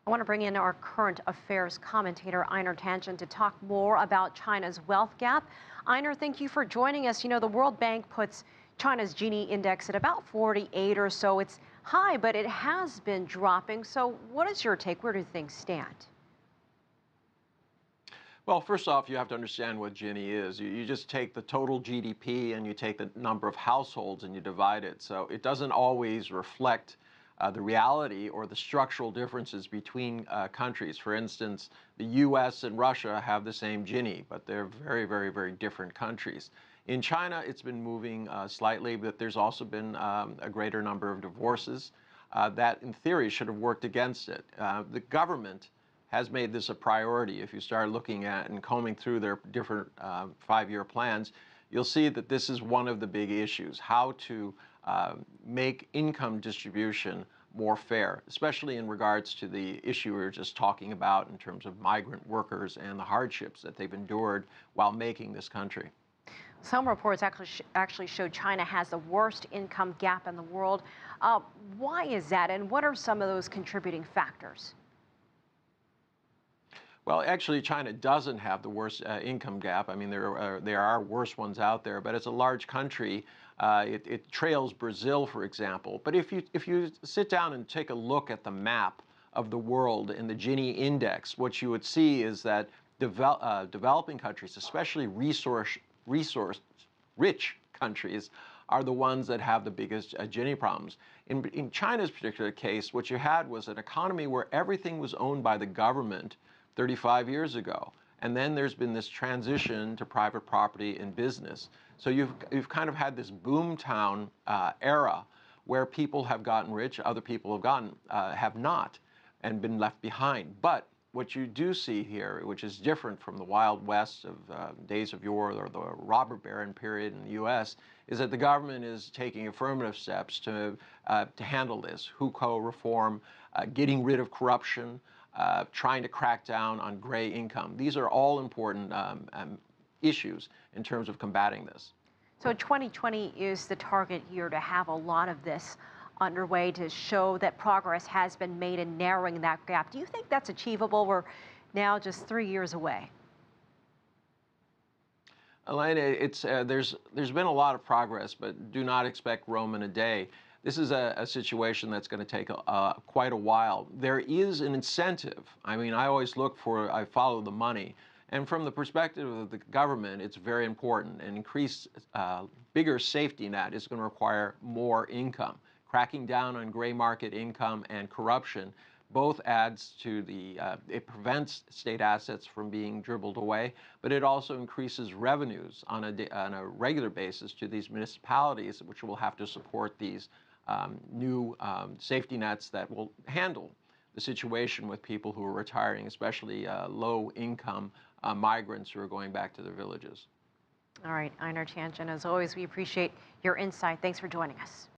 I want to bring in our current affairs commentator, Einar Tangen, to talk more about China's wealth gap. Einar, thank you for joining us. You know, the World Bank puts China's Gini index at about 48 or so. It's high, but it has been dropping. So what is your take? Where do things stand? Well, first off, you have to understand what Gini is. You just take the total GDP and you take the number of households and you divide it. So it doesn't always reflect the reality or the structural differences between countries. For instance, the US and Russia have the same Gini, but they're very, very, very different countries. In China, it's been moving slightly, but there's also been a greater number of divorces. That, in theory, should have worked against it. The government has made this a priority. If you start looking at and combing through their different five-year plans, you'll see that this is one of the big issues, how to make income distribution more fair, especially in regards to the issue we were just talking about in terms of migrant workers and the hardships that they've endured while making this country. Some reports actually show China has the worst income gap in the world. Why is that, and what are some of those contributing factors? Well, actually, China doesn't have the worst income gap. I mean, there are worse ones out there, but it's a large country. It trails Brazil, for example. But if you sit down and take a look at the map of the world in the Gini index, what you would see is that developing countries, especially resource-rich countries, are the ones that have the biggest Gini problems. In China's particular case, what you had was an economy where everything was owned by the government 35 years ago. And then there's been this transition to private property and business. So you've kind of had this boomtown era where people have gotten rich, other people have not, and been left behind. But what you do see here, which is different from the Wild West of days of yore or the robber baron period in the U.S., is that the government is taking affirmative steps to handle this, hukou reform, getting rid of corruption, trying to crack down on gray income. These are all important issues in terms of combating this. So 2020 is the target year to have a lot of this underway to show that progress has been made in narrowing that gap. Do you think that's achievable? We're now just 3 years away. Elaine, there's been a lot of progress, but do not expect Rome in a day. This is a situation that's going to take quite a while. There is an incentive. I mean, I follow the money. And from the perspective of the government, it's very important. An increased, bigger safety net is going to require more income. Cracking down on gray market income and corruption both adds to it prevents state assets from being dribbled away, but it also increases revenues on a regular basis to these municipalities, which will have to support these new safety nets that will handle the situation with people who are retiring, especially low-income migrants who are going back to their villages. All right, Einar Tangen, as always, we appreciate your insight. Thanks for joining us.